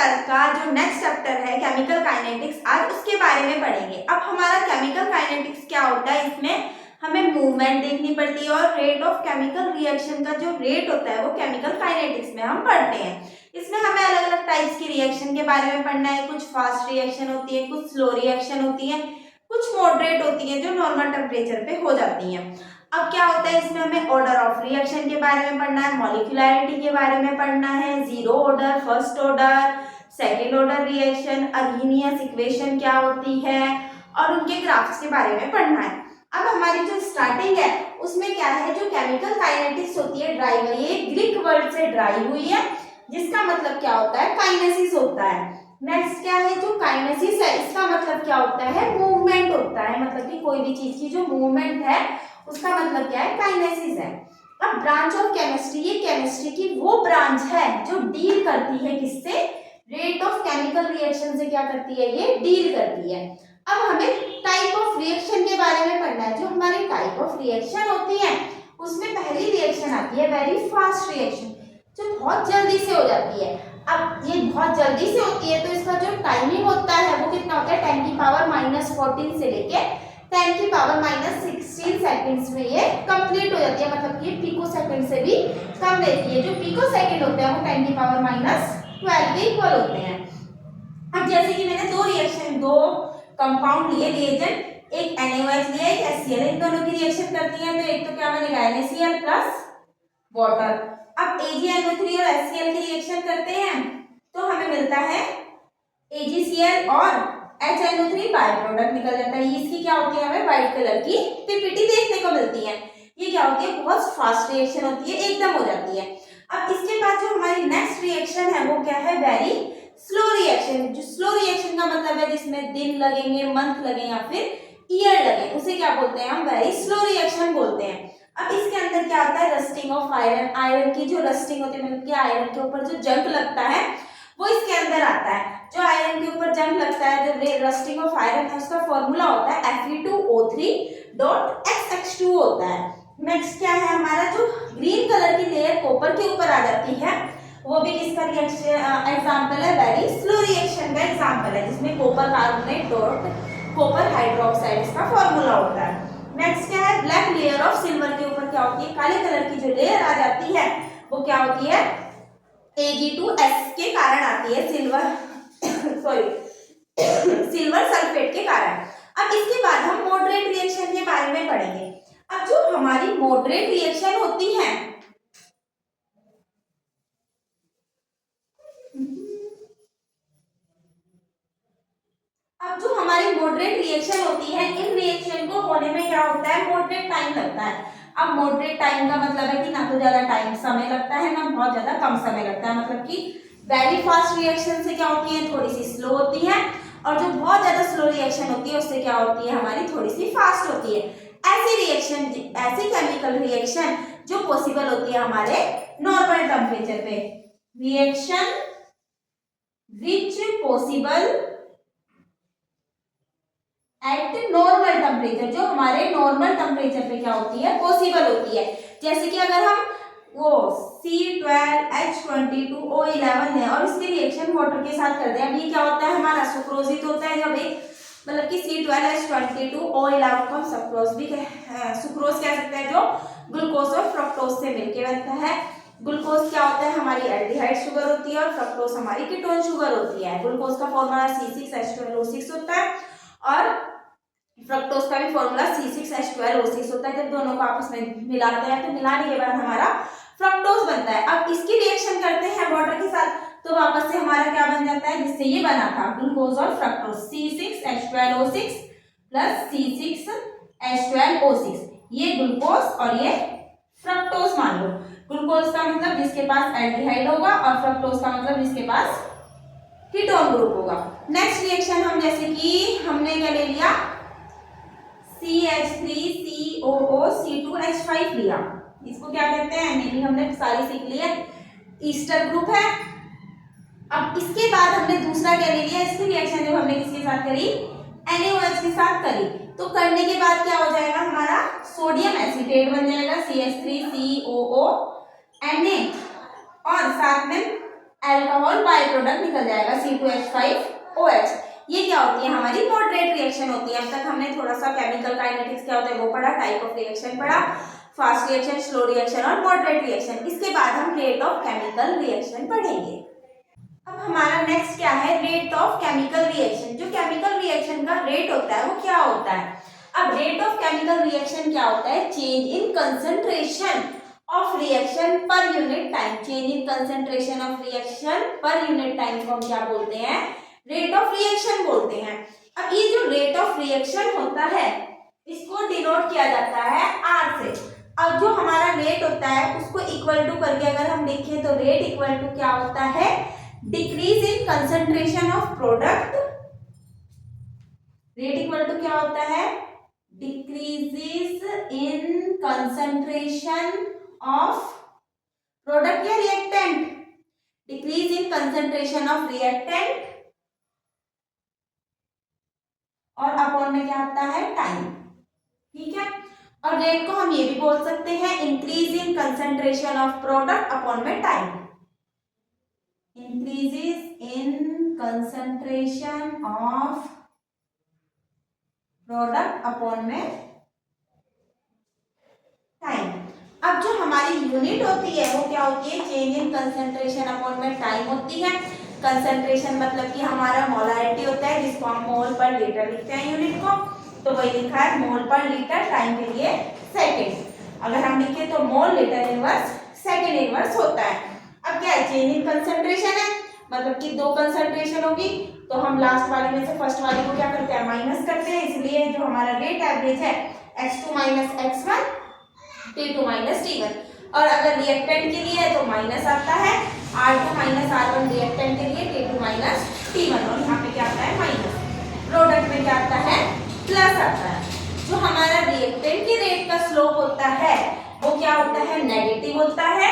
का जो next chapter है केमिकल काइनेटिक्स, आज उसके बारे में पढ़ेंगे। अब हमारा केमिकल काइनेटिक्स क्या होता है, इसमें हमें मूवमेंट देखनी पड़ती है और रेट ऑफ केमिकल रिएक्शन का जो रेट होता है वो केमिकल काइनेटिक्स में हम पढ़ते हैं। इसमें हमें अलग अलग टाइप्स की रिएक्शन के बारे में पढ़ना है। कुछ फास्ट रिएक्शन होती है, कुछ स्लो रिएक्शन होती है, कुछ मॉडरेट होती है जो नॉर्मल टेम्परेचर पे हो जाती हैं। अब क्या होता है, इसमें हमें ऑर्डर ऑफ रिएक्शन के बारे में पढ़ना है, मॉलिक्यूलैरिटी के बारे में पढ़ना है, zero order, first order, second order reaction, Arrhenius equation क्या होती है और उनके ग्राफ्स के बारे में पढ़ना है। अब हमारी जो स्टार्टिंग है उसमें क्या है, जो केमिकल काइनेटिक्स होती है ड्राइव, ये ग्रीक वर्ड से ड्राइव हुई है जिसका मतलब क्या होता है, काइनेसिस होता है। नेक्स्ट क्या है, जो काइनेसिस है इसका मतलब क्या होता है, मूवमेंट होता है। मतलब कि कोई भी चीज की जो मूवमेंट है उसका मतलब क्या है, काइनेसिस है। अब ब्रांच ऑफ केमिस्ट्री, ये केमिस्ट्री की वो ब्रांच है जो डील करती है किससे, रेट ऑफ केमिकल रिएक्शन से क्या करती है, ये डील करती है। अब हमें टाइप ऑफ रिएक्शन के बारे में पढ़ना है। जो हमारी टाइप ऑफ रिएक्शन होती है उसमें पहली रिएक्शन आती है वेरी फास्ट रिएक्शन, जो बहुत जल्दी से हो जाती है। अब ये बहुत जल्दी से होती है तो इसका जो टाइमिंग होता है वो कितना होता है, 10 की पावर -14 से लेके 10 की पावर -16 सेकंड्स में ये कंप्लीट हो जाती है। मतलब कि पिको सेकंड से भी कम रहती है। जो पिको सेकंड होते हैं वो 10 की पावर -12 के इक्वल होते हैं। अब जैसे कि मैंने दो कंपाउंड लिए रिएजेंट, एक NaOH लिया, एक HCl, इन दोनों की रिएक्शन करती है तो एक तो क्या बनेगा NaCl प्लस वाटर। अब AgNO3 और HCl की रिएक्शन करते हैं तो हमें मिलता है AgCl और HNO3 बाय प्रोडक्ट निकल जाता है। इसकी क्या होती है, हमें व्हाइट कलर की पीपीटी देखने को मिलती है। ये क्या होती है, बहुत फास्ट रिएक्शन होती है, एकदम हो जाती है। अब इसके बाद जो हमारी नेक्स्ट रिएक्शन है वो क्या है, वेरी स्लो रिएक्शन। जो स्लो रिएक्शन का मतलब है जिसमें दिन लगेंगे, मंथ लगे या फिर ईयर लगे, उसे क्या बोलते हैं हम, वेरी स्लो रिएक्शन बोलते हैं। अब इसके अंदर क्या होता है, रस्टिंग ऑफ आयरन, आयरन की जो रस्टिंग होती है मतलब कि आयरन के ऊपर जो जंग लगता है वो इसके अंदर आता है। जो आयरन के ऊपर जंग लगता है, जो रस्टिंग ऑफ आयरन है, उसका फॉर्मूला होता है Fe2O3.Xx2 होता है। नेक्स्ट क्या है हमारा, जो ग्रीन कलर की लेयर कॉपर के ऊपर आ जाती है वो भी किसका रिएक्शन एग्जांपल है, वेरी स्लो रिएक्शन का एग्जांपल है, जिसमें copper carbonate dot copper hydroxide इसका फॉर्मूला होता है। नेक्स्ट क्या है, ब्लैक लेयर ऑफ सिल्वर के ऊपर क्या होती है, काले कलर की जो लेयर आ जाती है वो क्या होती है, Ag2S के कारण आती है, सिल्वर सिल्वर सल्फेट के कारण। अब इसके बाद हम मॉडरेट रिएक्शन के बारे में पढ़ेंगे। अब जो हमारी मॉडरेट रिएक्शन होती है, अब जो हमारी मॉडरेट रिएक्शन होती है, इन रिएक्शन को होने में क्या होता है, मॉडरेट टाइम लगता है। अब मॉडरेट टाइम का मतलब है कि ना तो ज्यादा टाइम समय लगता है ना बहुत ज्यादा कम समय लगता है। मतलब कि वेरी फास्ट रिएक्शन से क्या होती है, थोड़ी सी स्लो होती है, और जो बहुत ज्यादा स्लो रिएक्शन होती है उससे क्या होती है, हमारी थोड़ी सी फास्ट होती है। ऐसी रिएक्शन, ऐसी केमिकल रिएक्शन जो पॉसिबल होती है हमारे नॉर्मल टेम्परेचर पे, reaction which possible at normal temperature, जो हमारे नॉर्मल टेम्परेचर पे क्या होती है, पॉसिबल होती है। जैसे कि अगर हम वो C12H22O11 है और इसकी रिएक्शन वाटर के साथ कर दें, अब ये क्या होता है हमारा, सुक्रोजित होता है। जब एक मतलब कि C12H22O11 को हम सुक्रोज भी सुक्रोज कह सकते हैं, जो ग्लूकोज और फ्रक्टोज से मिलकर बनता है। ग्लूकोज क्या होता है, हमारी एल्डिहाइड शुगर होती है और फ्रक्टोज हमारी कीटोन शुगर होती है। ग्लूकोज का फॉर्मूला C6H12O6 होता है और फ्रक्टोज का भी फॉर्मूला C6H12O6 होता है। जब दोनों को आपस में मिलाते हैं तो मिलाने के बाद हमारा फ्रक्टोज बनता है। अब इसकी रिएक्शन करते हैं वाटर के साथ तो वापस से हमारा क्या बन जाता है, जिससे ये बना था ग्लूकोज और फ्रक्टोज, C6H12O6 प्लस C6H12O6, ये ग्लूकोज और ये फ्रक्टोज मान लो। ग्लूकोज का मतलब जिसके पास एल्डिहाइड होगा और फ्रक्टोज का मतलब जिसके पास कीटोन ग्रुप होगा। नेक्स्ट रिएक्शन हम जैसे कि हमने क्या ले लिया, CH3COO C2H5 लिया, इसको क्या कहते हैं, मेनली हमने सारी सीख ली है, ईस्टर ग्रुप है। अब इसके बाद हमने दूसरा क्या ले लिया, इसकी रिएक्शन जब हमने किसके साथ करी, NaOH के साथ करी, तो करने के बाद क्या हो जाएगा, हमारा सोडियम एसीटेट बन जाएगा CH3COO Na और साथ में अल्कोहल बाय प्रोडक्ट निकल जाएगा C2H5OH। ये क्या होती है हमारी मॉडरेट रिएक्शन होती है। अब तक हमने थोड़ा सा केमिकल काइनेटिक्स क्या होता है वो पढ़ा, टाइप ऑफ रिएक्शन पढ़ा, फास्ट रिएक्शन, स्लो रिएक्शन और मॉडरेट रिएक्शन। इसके बाद हम रेट ऑफ केमिकल रिएक्शन पढ़ेंगे। अब हमारा नेक्स्ट क्या है, रेट ऑफ केमिकल रिएक्शन। जो केमिकल रिएक्शन का रेट होता है वो क्या होता है। अब रेट ऑफ केमिकल रिएक्शन क्या होता है, change in concentration of reaction per unit time. Change in concentration of reaction per unit time को हम क्या बोलते हैं, रेट ऑफ रिएक्शन बोलते हैं। अब ये जो रेट ऑफ रिएक्शन होता है इसको डिनोट किया जाता है R से। अब जो हमारा रेट होता है उसको इक्वल टू करके अगर हम देखें तो रेट इक्वल टू क्या होता है, decrease in concentration of product. Rate equal to क्या होता है, decreases in concentration of product या reactant, decrease in concentration of reactant और अपॉन में क्या आता है, टाइम। ठीक है। और रेट को हम ये भी बोल सकते हैं increase in concentration of product upon में time. increases in concentration of product upon में टाइम। अब जो हमारी यूनिट होती है वो क्या होती है, चेंज इन कंसंट्रेशन अपॉन में टाइम होती है। कंसंट्रेशन मतलब कि हमारा मोलारिटी होता है जिसको हम मोल पर लीटर लिखते हैं यूनिट को, तो वही लिखा है मोल पर लीटर, टाइम के लिए सेकेंड। अगर हम लिखे तो mole litre inverse second inverse होता है। अब क्या है, चेंज इन कंसंट्रेशन है मतलब कि दो कंसंट्रेशन होगी तो हम लास्ट वाले में से फर्स्ट वाले को क्या करते हैं, माइनस करते हैं। इसलिए जो हमारा रेट एवरेज है X2 minus X1 T2 minus T1। और अगर रिएक्टेंट के लिए है तो माइनस आता है, R2 माइनस R1 रिएक्टेंट के लिए, T2 माइनस T1। और यहाँ पे क्या आता है, माइनस। प्रोडक्ट में क्या आता है, प्लस आता है। जो हमारा रिएक्टेंट की रेट का स्लोप होता है वो क्या होता है, नेगेटिव होता है।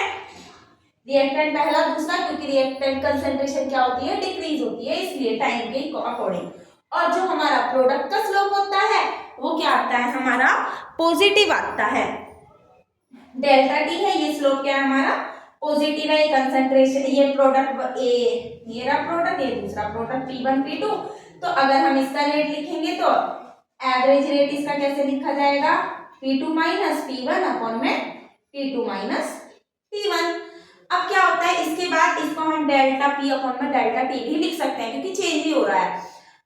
रिएक्टेंट पहला दूसरा, क्योंकि रिएक्टेंट कंसंट्रेशन क्या होती है, डिक्रीज होती है, इसलिए टाइम के अकॉर्डिंग। और जो हमारा प्रोडक्ट का स्लोप होता है वो क्या आता है, हमारा पॉजिटिव आता है। डेल्टा टी है ये स्लोप, क्या है हमारा पॉजिटिव है। कंसंट्रेशन ये प्रोडक्ट ए, ये रहा प्रोडक्ट, ये दूसरा प्रोडक्ट P1 P2। तो अगर हम इसका रेट लिखेंगे तो एवरेज रेट इसका कैसे लिखा जाएगा, P2 माइनस P1 अपॉन में T2 माइनस T1। अब क्या होता है, इसके बाद इसको हम डेल्टा P अपॉन में डेल्टा T भी लिख सकते हैं क्योंकि चेंज ही हो रहा है।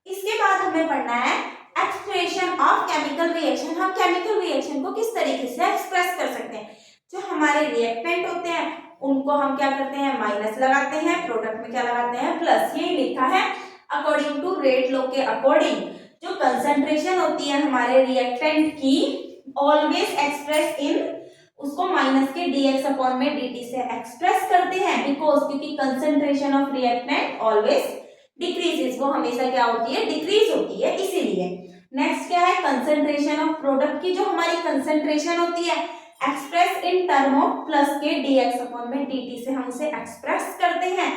इसके बाद हमें पढ़ना है एक्सप्रेशन ऑफ केमिकल रिएक्शन। हम केमिकल रिएक्शन को किस तरीके से एक्सप्रेस कर सकते हैं। जो हमारे रिएक्टेंट होते हैं उनको हम क्या करते हैं, माइनस लगाते हैं, प्रोडक्ट में क्या लगाते हैं, प्लस। ये लिखा है अकॉर्डिंग टू रेट लॉ के अकॉर्डिंग जो कंसंट्रेशन होती है हमारे रिएक्टेंट की ऑलवेज एक्सप्रेस इन, उसको माइनस के dx अपॉन में dt से एक्सप्रेस करते हैं। बिकॉज क्योंकि concentration of reactant always decreases, वो हमेशा क्या होती है, डिक्रीज होती है, इसीलिए। नेक्स्ट क्या है, कंसंट्रेशन ऑफ प्रोडक्ट की जो हमारी कंसंट्रेशन होती है express in term of plus के dx अपॉन में dt से हम उसे एक्सप्रेस करते हैं।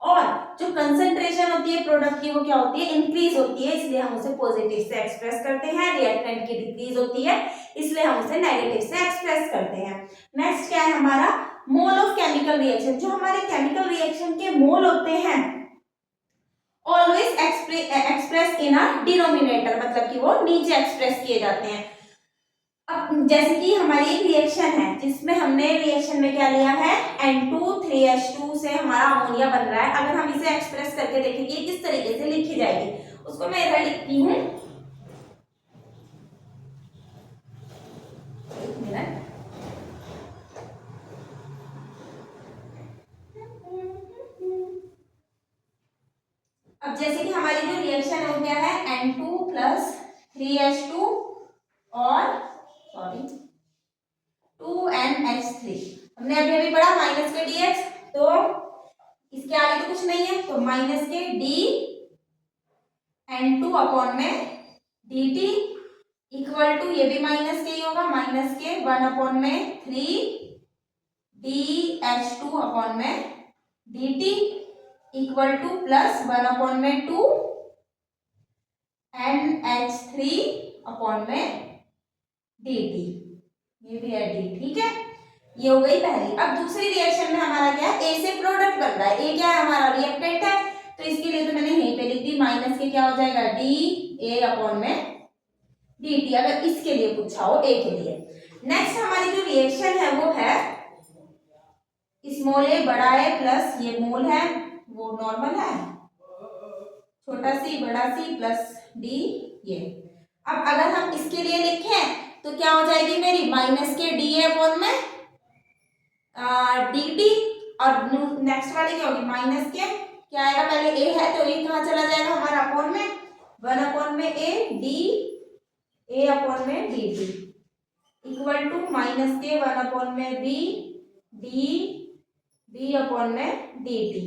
और जो कंसंट्रेशन होती है प्रोडक्ट की वो क्या होती है, इंक्रीज होती है, इसलिए हम उसे पॉजिटिव से एक्सप्रेस करते हैं। रिएक्टेंट की डिक्रीज होती है इसलिए हम उसे नेगेटिव से एक्सप्रेस करते हैं। नेक्स्ट क्या है हमारा, मोल ऑफ केमिकल रिएक्शन। जो हमारे केमिकल रिएक्शन के मोल होते हैं always express in a denominator, मतलब कि वो नीचे एक्सप्रेस किए जाते हैं। अब जैसे कि हमारी एक रिएक्शन है जिसमें हमने रिएक्शन में क्या लिया है, N2 3H2 से हमारा अमोनिया बन रहा है। अगर हम इसे एक्सप्रेस करके देखेंगे किस तरीके से लिखी जाएगी, उसको मैं इधर लिखती हूँ। अब जैसे कि हमारी जो रिएक्शन हो गया है N2 प्लस 3H2 और 2NH3। हमने अभी अभी पढ़ा माइनस के dx, तो इसके आगे तो कुछ नहीं है, तो माइनस के d N2 अपॉन में dt इक्वल टू, ये भी माइनस के ही होगा, माइनस के 1 अपॉन में 3dH2 अपॉन में dt equal to plus 1 upon में 2 NH3 अपॉन में dt, ये भी है d। ठीक है, ये हो गई पहली। अब दूसरी रिएक्शन में हमारा क्या है, ए से प्रोडक्ट बन रहा है, ए क्या है हमारा रिएक्टेंट है, तो इसके लिए तो मैंने यहीं पे लिख दी माइनस के क्या हो जाएगा डी ए अपॉन में डी टी, अगर इसके लिए पूछा हो ए के लिए। नेक्स्ट हमारी जो रिएक्शन है वो है स्मॉल ए बड़ा है प्लस ये मोल है वो नॉर्मल है, छोटा सी बड़ा सी प्लस डी ये। अब अगर हम इसके लिए लिखें तो क्या हो जाएगी मेरी माइनस के डी ए अपॉन में डी टी, और नेक्स्ट वाली क्या होगी माइनस के क्या आएगा, पहले ए है तो ए कहाँ चला जाएगा हमारा अपॉन में, 1 अपॉन में ए डी ए अपॉन में D T equal to minus के 1 अपॉन में बी डी डी अपॉन में डी टी,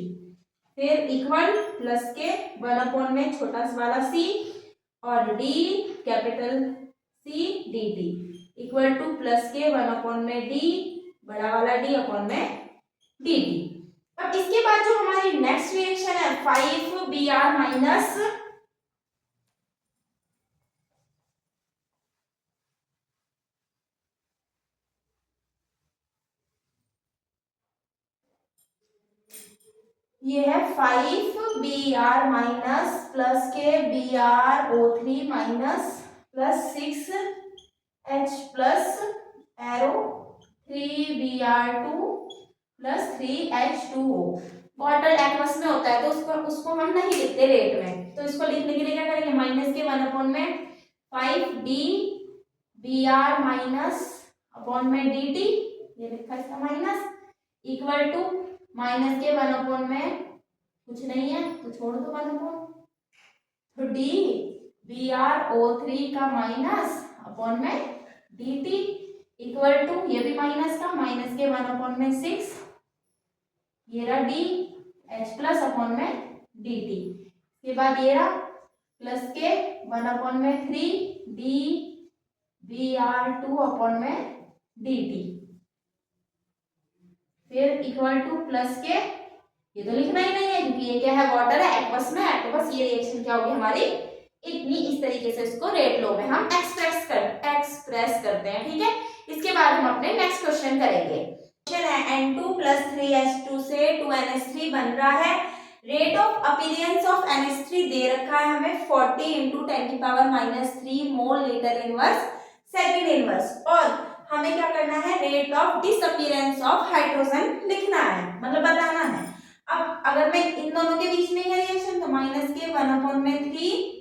फिर इक्वल प्लस के 1 अपॉन में छोटा वाला सी और D capital C D T equal to plus के 1 अपॉन में डी बड़ा वाला डी अपॉन में डी टी। अब इसके बाद जो हमारी नेक्स्ट रिएक्शन है 5 बी आर माइनस ये है 5 बी आर माइनस प्लस के B R O three minus plus 6 H plus arrow 3 B R two plus 3 H two O. Water aqueous में होता है तो उसको हम नहीं लिखते रेट में, तो इसको लिखने के लिए क्या करेंगे माइनस के 1 अपॉन में 5 D B R minus upon में डी टी, ये लिखा इसका माइनस इक्वल टू माइनस के 1 अपॉन में कुछ नहीं है तो छोड़ दो 1 अपॉन, तो D B R O three का माइनस अपॉन में डी टी इक्वल टू ये भी माइनस का माइनस के 1 अपॉन में 6 ये रहा डी एच प्लस अपॉन में डी टी, इसके बाद ये रहा प्लस के 1 अपॉन में 3 D B R two upon में डी टी, फिर इक्वल टू प्लस के ये तो लिखना ही नहीं है क्योंकि ये क्या है वाटर है एक्वस में, तो बस ये रिएक्शन क्या होगी हमारी इतनी, इस तरीके से इसको रेट लो में हम एक्सप्रेस करते हैं। ठीक है, इसके बाद हम अपने नेक्स्ट क्वेश्चन करेंगे। क्वेश्चन है N2 प्लस 3H2 से 2NH3 बन रहा है, rate of appearance of NH3 दे रखा है हमें 40 इंटू 10 की power -3 mole litre inverse second inverse, और हमें क्या करना है rate of disappearance of hydrogen लिखना है, मतलब बताना है। अब अगर मैं इन दोनों के बीच में है रिएक्शन तो माइनस के 1 अपॉन में 3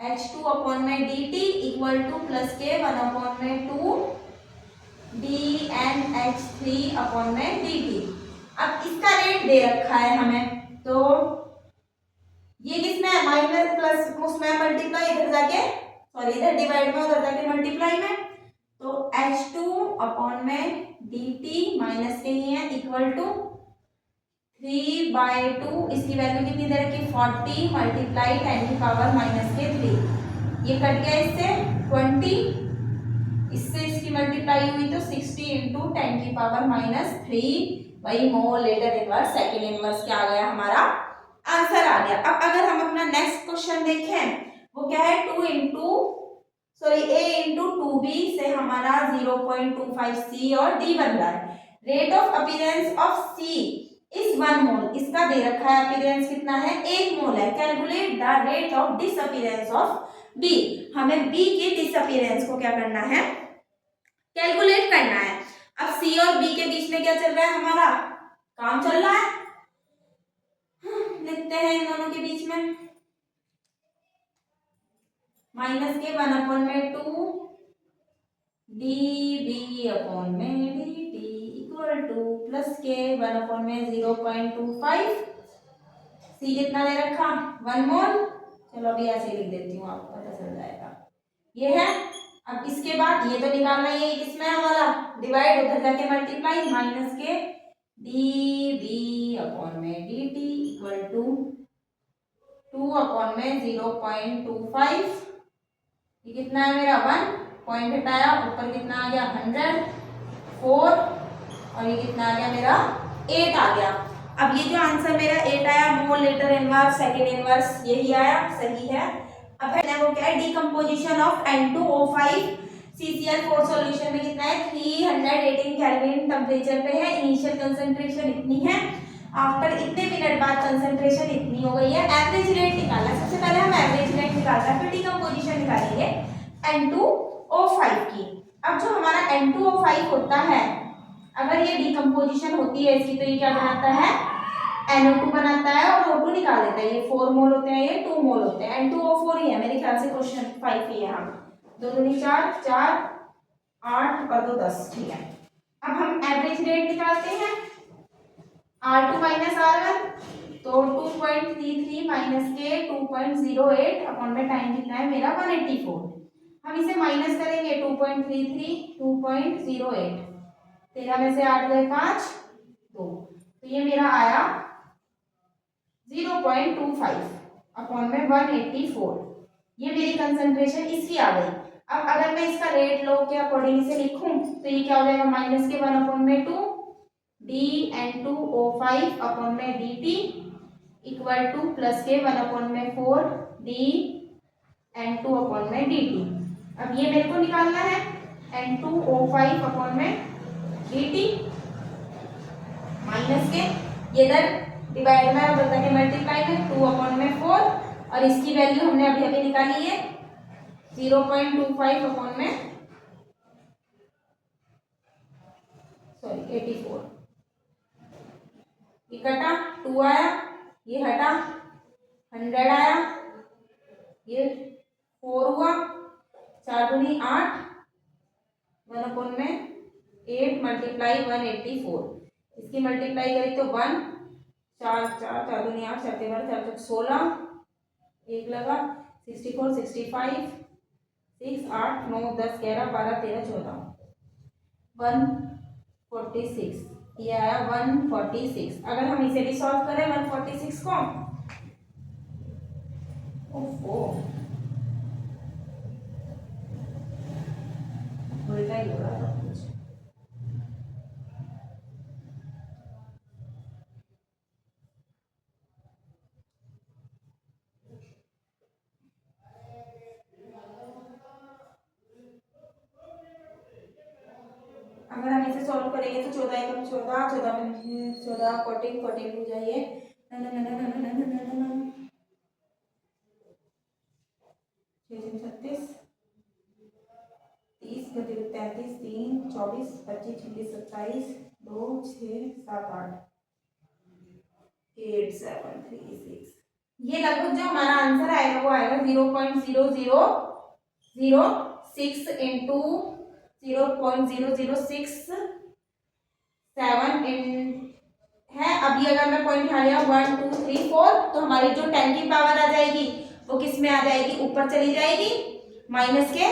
H2 अपॉन में dt इक्वल टू प्लस के 1 अपॉन में 2 DNH3 अपॉन में dt। अब इसका रेट दे रखा है हमें, तो ये किसमें है माइनस प्लस उसमें मल्टीप्लाई इधर जाके सॉरी इधर डिवाइड में उधर जाके मल्टीप्लाई में, तो H2 अपॉन में dt माइनस के ही है इक्वल टू 3/2, इसकी वैल्यू कितनी दे रखी 40 मल्टीप्लाई 10 की पावर -3, ये कट गया इससे 20, इससे इसकी मल्टीप्लाई हुई तो 60 इंटू 10 की पावर -3 वही mole litre inverse second inverse क्या आ गया हमारा आंसर आ गया। अब अगर हम अपना नेक्स्ट क्वेश्चन देखें वो क्या है A इंटू 2B से हमारा 0.25C और D बन रहा है, rate of appearance of C इस 1 मोल, इसका दे रखा है अपीयरेंस कितना है 1 मोल है, calculate the rate of disappearance of B, हमें B के डिसअपीयरेंस को क्या करना है कैलकुलेट करना है। अब C और B के बीच में क्या चल रहा है हमारा काम चल रहा है, लिखते हैं इन दोनों के बीच में माइनस के 1 अपॉन में 2 DB अपॉन में dt इक्वल टू प्लस के 1 अपॉन में 0.25, C कितना दे रखा 1 मोल, चलो अभी ऐसे लिख देती हूँ आपको पता चल जाएगा ये है। अब इसके बाद ये तो निकालना ही है किसमें हमारा डिवाइड उधर जाके मल्टीप्लाई माइनस के DB अपॉन में dt इक्वल टू 2 अपॉन में 0.25, ये कितना है मेरा 1 पॉइंट हटाया ऊपर कितना आ गया 100 4 और ये कितना आ गया मेरा 8 आ गया। अब ये जो आंसर मेरा 8 आया mole litre inverse second inverse यही आया सही है। अब है वो क्या है decomposition of N2O5 CCl4 solution में कितना है 318 केल्विन टेम्परेचर पे है, इनिशियल कंसंट्रेशन इतनी है, आफ्टर इतने मिनट बाद कंसंट्रेशन इतनी हो गई है। एवरेज रेट निकालना, सबसे पहले हम एवरेज रेट निकालना है, फिर डिकम्पोजिशन निकालेंगे N2O5 की। अब जो हमारा N2O5 होता है, अगर ये डिकम्पोजिशन होती है इसकी, तो ये क्या बनाता है NO2 बनाता है और O2 निकाल देता है। ये 4 मोल होते हैं, ये 2 मोल होते हैं। N2O4 ही है मेरे ख्याल से, क्वेश्चन 5 ही है। हम 2 दूनी 4, 4 8 और 2 10, ठीक है। अब हम एवरेज रेट निकालते हैं R2 माइनस R1, तो 2.33 माइनस के 2.08 अपॉन में टाइम कितना है मेरा 184। हम इसे माइनस करेंगे 2.33 2.08, 13 में से 8 गए 5 2, तो ये मेरा आया 0.25 अपॉन में 184। ये मेरी कंसंट्रेशन इसकी आ गई। अब अगर मैं इसका रेट लॉ के अकॉर्डिंग इसे लिखूं तो ये क्या हो जाएगा, माइनस के 1 अपॉन में 2 dN2O5 अपॉन में dt इक्वल टू प्लस के 1 अपॉन में 4 dN2 अपॉन में dt। अब ये मेरे को निकालना है N2O5 अपॉन में dt माइनस के, ये इधर डिवाइड में और करके मल्टीप्लाई में 2 अपॉन में 4, और इसकी वैल्यू हमने अभी अभी निकाली है 0.25 अपॉन में 84। ये कटा 2 आया, ये हटा 100 आया, ये 4 हुआ, 4 दूनी 8, 1 अपॉन में 8 मल्टीप्लाई 184। इसकी मल्टीप्लाई करी तो 1 4 4 4 दूनी 8, 4 4 4 16, एक लगा 64 65 6 8 9 10 11 12 13 14 146, ये आया 146। अगर हम इसे भी सॉल्व करें 146 को, ओफो उल्टा ही हो रहा था कुछ। अगर हम इसे सॉल्व करेंगे तो 14 एकम 14 14 में 14 14 14 हो जाइए 36 30 33 3 24 25 26 27 2 6 7 8 8 7 3 6। ये लगभग जो हमारा आंसर आएगा वो आएगा 0.0006 इंटू 0.0067 है। अभी अगर मैं पॉइंट यहाँ लिया 1 2 3 4, तो हमारी जो 10 की पावर आ जाएगी वो किस में आ जाएगी, ऊपर चली जाएगी, माइनस के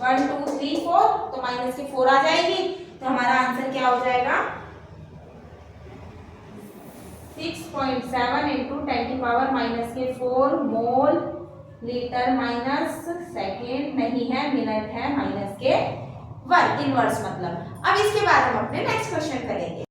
1 2 3 4, तो माइनस के 4 आ जाएगी। तो हमारा आंसर क्या हो जाएगा 6.7 इंटू 10 की पावर माइनस के 4 मोल लीटर माइनस सेकेंड नहीं है, मिनट है, माइनस के वर्ग इनवर्स मतलब। अब इसके बाद हम अपने नेक्स्ट क्वेश्चन करेंगे।